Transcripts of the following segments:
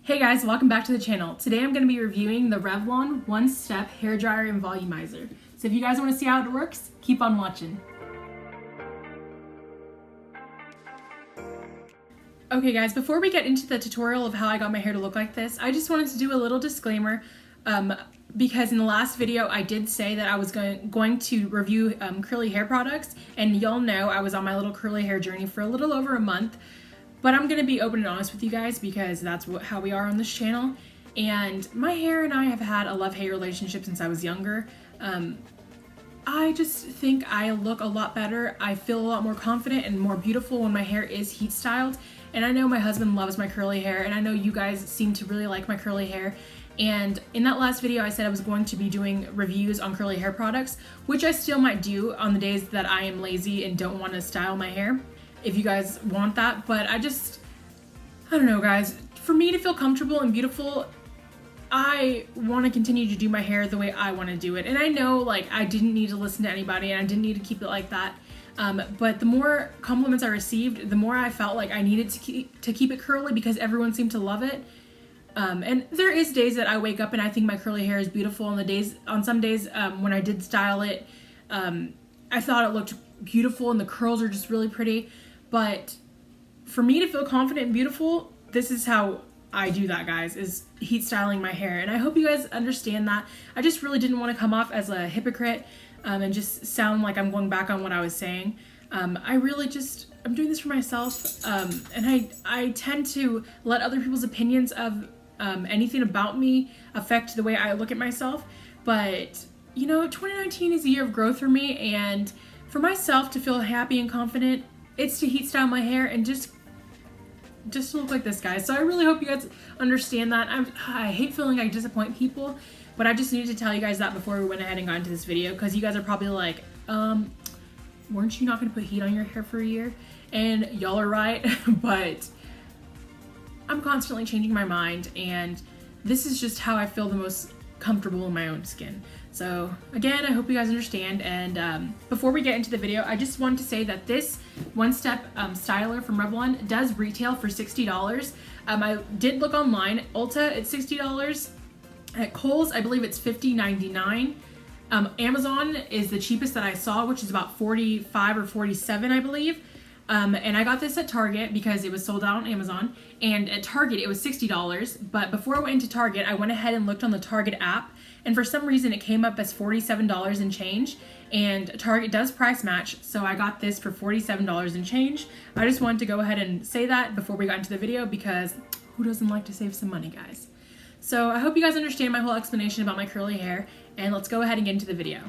Hey guys, welcome back to the channel. Today I'm going to be reviewing the Revlon One Step Hair Dryer and Volumizer. So if you guys want to see how it works, keep on watching. Okay guys, before we get into the tutorial of how I got my hair to look like this, I just wanted to do a little disclaimer because in the last video I did say that I was going to review curly hair products, and y'all know I was on my little curly hair journey for a little over a month. But I'm going to be open and honest with you guys because that's how we are on this channel. And my hair and I have had a love-hate relationship since I was younger. I just think I look a lot better. I feel a lot more confident and more beautiful when my hair is heat styled. And I know my husband loves my curly hair, and I know you guys seem to really like my curly hair. And in that last video I said I was going to be doing reviews on curly hair products, which I still might do on the days that I am lazy and don't want to style my hair, if you guys want that. But I don't know guys, for me to feel comfortable and beautiful, I want to continue to do my hair the way I want to do it. And I know like I didn't need to listen to anybody and I didn't need to keep it like that. But the more compliments I received, the more I felt like I needed to keep it curly because everyone seemed to love it. And there is days that I wake up and I think my curly hair is beautiful, and on some days when I did style it, I thought it looked beautiful and the curls are just really pretty. But for me to feel confident and beautiful, this is how I do that, guys, is heat styling my hair. And I hope you guys understand that. I just really didn't want to come off as a hypocrite and just sound like I'm going back on what I was saying. I'm doing this for myself, and I tend to let other people's opinions of anything about me affect the way I look at myself. But you know, 2019 is a year of growth for me, and for myself to feel happy and confident, it's to heat style my hair and just to look like this, guys. So I really hope you guys understand that. I hate feeling like I disappoint people, but I just needed to tell you guys that before we went ahead and got into this video, because you guys are probably like, weren't you not going to put heat on your hair for a year? And y'all are right, but I'm constantly changing my mind, and this is just how I feel the most comfortable in my own skin. So again, I hope you guys understand. And before we get into the video, I just wanted to say that this One Step styler from Revlon does retail for $60. I did look online. Ulta, it's $60. At Kohl's, I believe it's $50.99. Amazon is the cheapest that I saw, which is about $45 or $47, I believe. And I got this at Target because it was sold out on Amazon, and at Target it was $60. But before I went into Target, I went ahead and looked on the Target app, and for some reason it came up as $47 and change, and Target does price match, so I got this for $47 and change. I just wanted to go ahead and say that before we got into the video, because who doesn't like to save some money, guys? So I hope you guys understand my whole explanation about my curly hair, and let's go ahead and get into the video.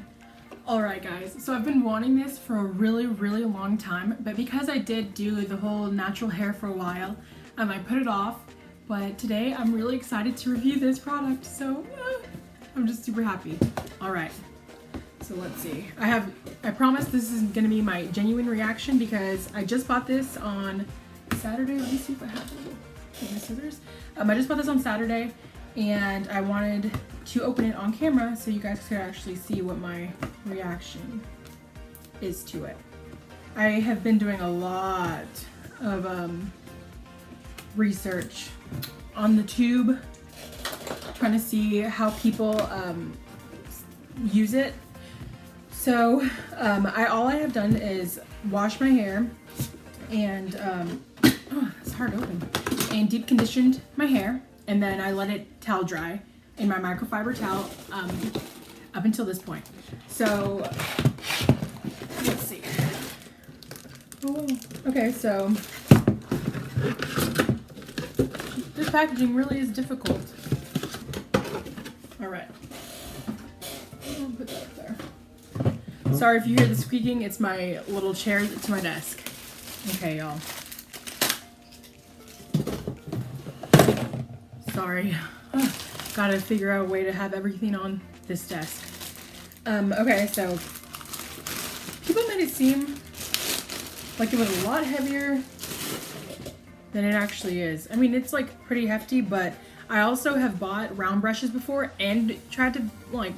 Alright guys, so I've been wanting this for a really long time, but because I did do the whole natural hair for a while, I put it off. But today I'm really excited to review this product, so I'm just super happy. Alright, so let's see. I promise this is going to be my genuine reaction because I just bought this on Saturday. Let me see if I have my scissors. I just bought this on Saturday, and I wanted to open it on camera so you guys could actually see what my reaction is to it. I have been doing a lot of research on the tube, trying to see how people use it. So all I have done is wash my hair and it's hard to open, and deep conditioned my hair, and then I let it towel dry in my microfiber towel up until this point. So let's see. Oh, okay, so this packaging really is difficult. All right, I'll put that up there. Sorry if you hear the squeaking, it's my little chair to my desk. Okay, y'all. Sorry. Gotta figure out a way to have everything on this desk. Okay, so people made it seem like it was a lot heavier than it actually is. I mean, it's like pretty hefty, but I also have bought round brushes before and tried to like,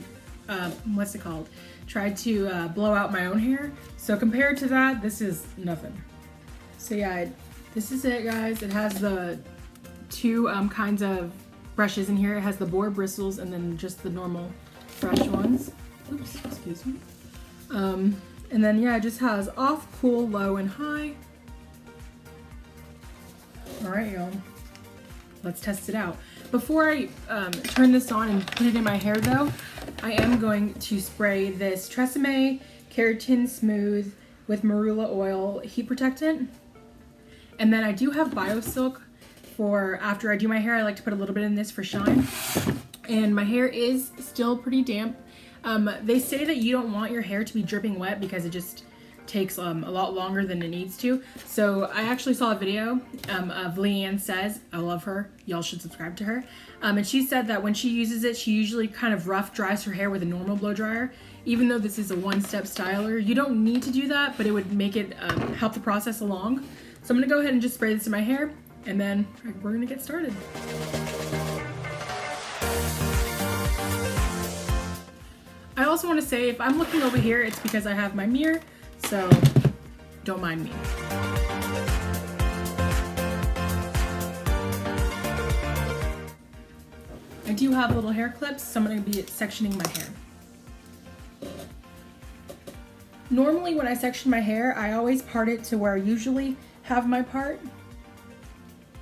what's it called? Tried to blow out my own hair. So compared to that, this is nothing. So yeah, this is it, guys. It has the two kinds of brushes in here. It has the boar bristles and then just the normal fresh ones. Oops, excuse me. And then yeah, it just has off, cool, low, and high. All right, y'all. Let's test it out. Before I turn this on and put it in my hair though, I am going to spray this Tresemme Keratin Smooth with Marula Oil Heat Protectant. And then I do have BioSilk for after I do my hair. I like to put a little bit in this for shine. And my hair is still pretty damp. They say that you don't want your hair to be dripping wet because it just takes a lot longer than it needs to. So I actually saw a video of Leanne Says. I love her. Y'all should subscribe to her. And she said that when she uses it, she usually kind of rough dries her hair with a normal blow dryer. Even though this is a one-step styler, you don't need to do that, but it would make it help the process along. So I'm gonna go ahead and just spray this in my hair, and then we're gonna get started. I also want to say, if I'm looking over here, it's because I have my mirror, so don't mind me. I do have little hair clips, so I'm going to be sectioning my hair. Normally when I section my hair, I always part it to where I usually have my part.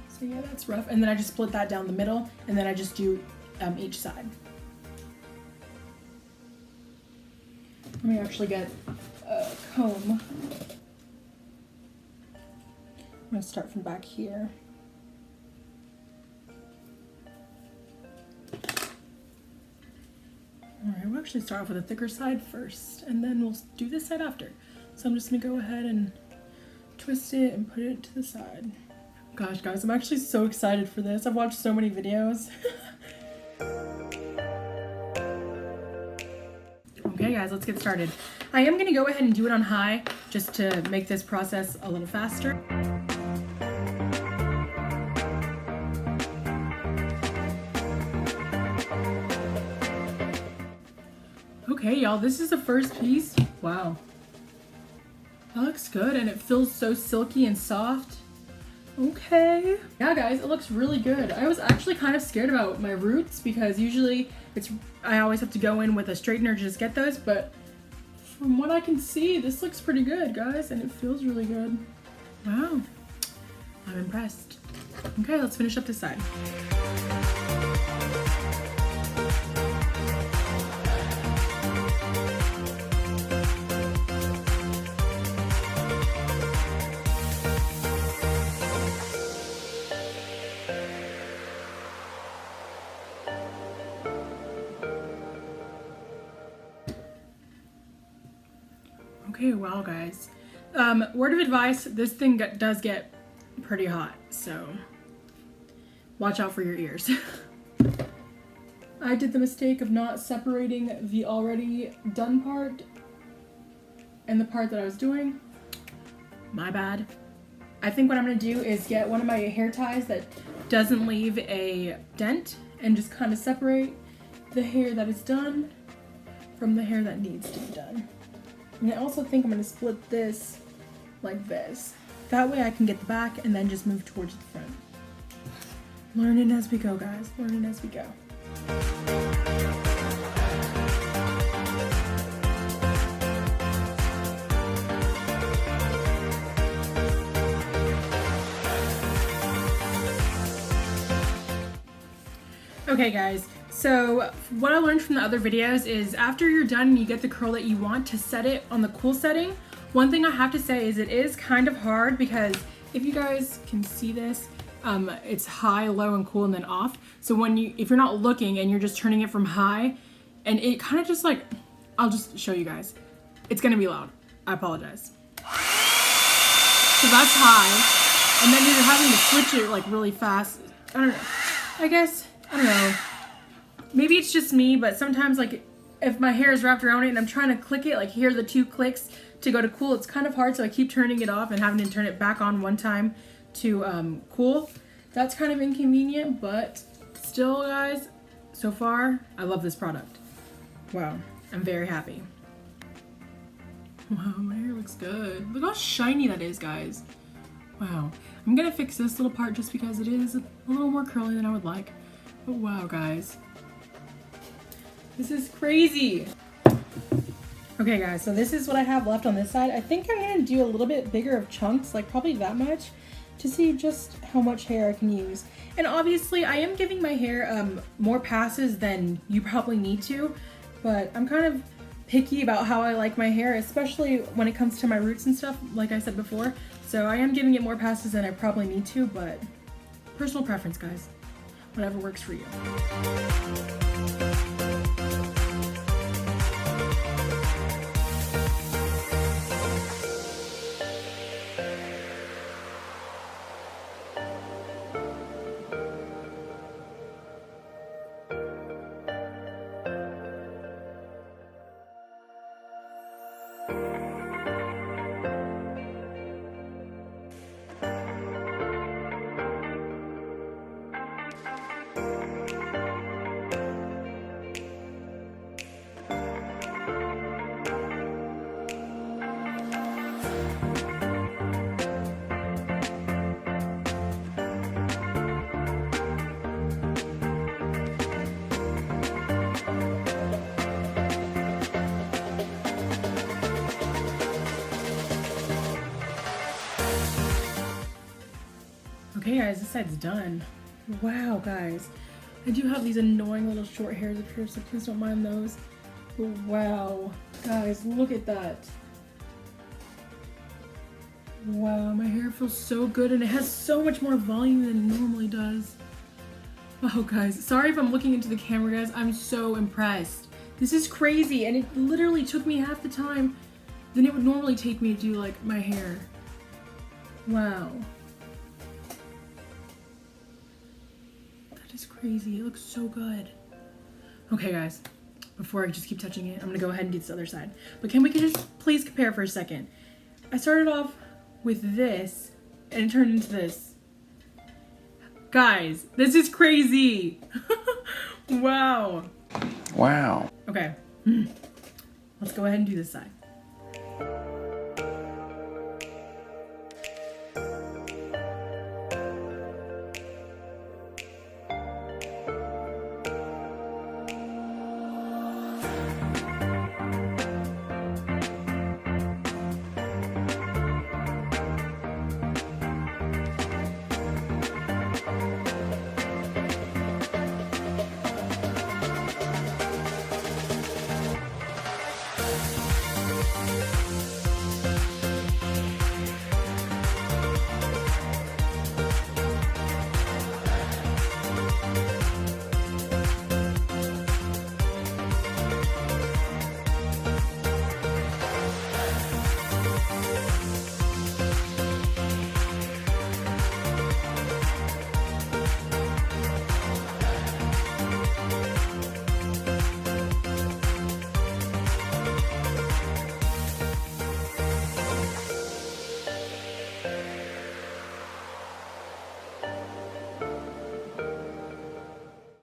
So yeah, that's rough. And then I just split that down the middle, and then I just do each side. Let me actually get a comb. I'm going to start from back here. Alright, we'll actually start off with the thicker side first, and then we'll do this side after. So I'm just going to go ahead and twist it and put it to the side. Gosh, guys, I'm actually so excited for this. I've watched so many videos. Okay guys, let's get started. I am going to go ahead and do it on high just to make this process a little faster. Okay y'all, this is the first piece. Wow. That looks good, and it feels so silky and soft. Okay. Yeah guys, it looks really good. I was actually kind of scared about my roots because usually I always have to go in with a straightener to just get those, but from what I can see, this looks pretty good, guys, and it feels really good. Wow. I'm impressed. Okay, let's finish up this side. Okay, wow guys. Word of advice, this thing does get pretty hot, so watch out for your ears. I did the mistake of not separating the already done part and the part that I was doing. My bad. I think what I'm gonna do is get one of my hair ties that doesn't leave a dent and just kind of separate the hair that is done from the hair that needs to be done. And I also think I'm going to split this like this. That way I can get the back and then just move towards the front. Learning as we go, guys. Learning as we go. Okay guys, so what I learned from the other videos is after you're done and you get the curl that you want, to set it on the cool setting. One thing I have to say is it is kind of hard because if you guys can see this, it's high, low, and cool, and then off. So if you're not looking and you're just turning it from high, and it kind of just like, I'll just show you guys. It's gonna be loud. I apologize. So that's high, and then you're having to switch it like really fast. I don't know. I don't know. Maybe it's just me, but sometimes like if my hair is wrapped around it and I'm trying to click it, like here are the two clicks to go to cool, it's kind of hard, so I keep turning it off and having to turn it back on one time to cool. That's kind of inconvenient, but still guys, so far I love this product. Wow, I'm very happy. Wow, my hair looks good. Look how shiny that is, guys. Wow. I'm gonna fix this little part just because it is a little more curly than I would like. But wow, guys. This is crazy. Okay, guys, so this is what I have left on this side. I think I'm gonna do a little bit bigger of chunks, like probably that much, to see just how much hair I can use. And obviously, I am giving my hair more passes than you probably need to, but I'm kind of picky about how I like my hair, especially when it comes to my roots and stuff, like I said before. So I am giving it more passes than I probably need to, but personal preference, guys. Whatever works for you. Okay guys, this side's done. Wow guys, I do have these annoying little short hairs up here, so please don't mind those. But wow, guys, look at that. Wow, my hair feels so good and it has so much more volume than it normally does. Wow guys, sorry if I'm looking into the camera guys, I'm so impressed. This is crazy and it literally took me half the time than it would normally take me to do like my hair. Wow. Is crazy. It looks so good. Okay guys, before I just keep touching it, I'm gonna go ahead and do this other side. But can we just please compare for a second? I started off with this and it turned into this. Guys, this is crazy. Wow. Wow. Okay. Let's go ahead and do this side.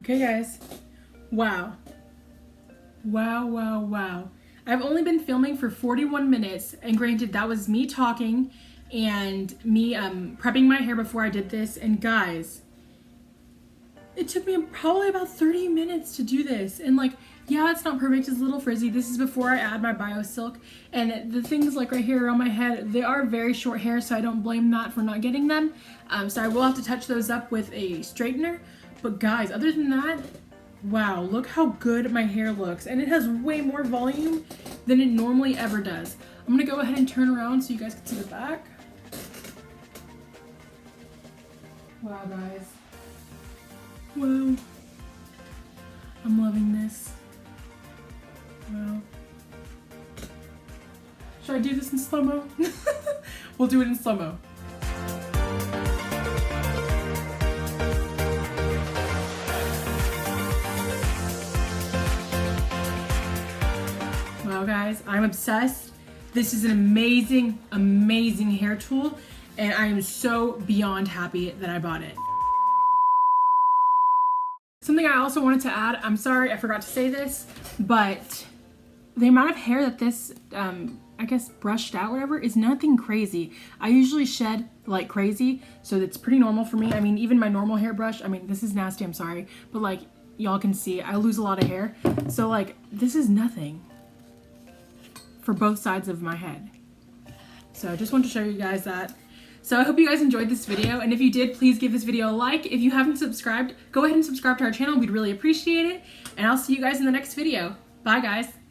Okay guys, wow. Wow, wow, wow. I've only been filming for 41 minutes, and granted that was me talking and me prepping my hair before I did this, and guys, it took me probably about 30 minutes to do this, and like, yeah, it's not perfect, it's a little frizzy. This is before I add my Bio Silk, and the things like right here around my head, they are very short hair, so I don't blame that for not getting them. So I will have to touch those up with a straightener. But guys, other than that, wow, look how good my hair looks. And it has way more volume than it normally ever does. I'm gonna go ahead and turn around so you guys can see the back. Wow, guys. Wow. I'm loving this. Wow. Should I do this in slow-mo? We'll do it in slow-mo. Wow guys, I'm obsessed. This is an amazing, amazing hair tool, and I am so beyond happy that I bought it. Something I also wanted to add, I'm sorry I forgot to say this, but the amount of hair that this I guess brushed out, whatever, is nothing crazy. I usually shed like crazy, so it's pretty normal for me. I mean, even my normal hairbrush, I mean, this is nasty, I'm sorry, but like y'all can see, I lose a lot of hair. So like, this is nothing for both sides of my head. So I just want to show you guys that. So I hope you guys enjoyed this video, and if you did, please give this video a like. If you haven't subscribed, go ahead and subscribe to our channel. We'd really appreciate it, and I'll see you guys in the next video. Bye, guys.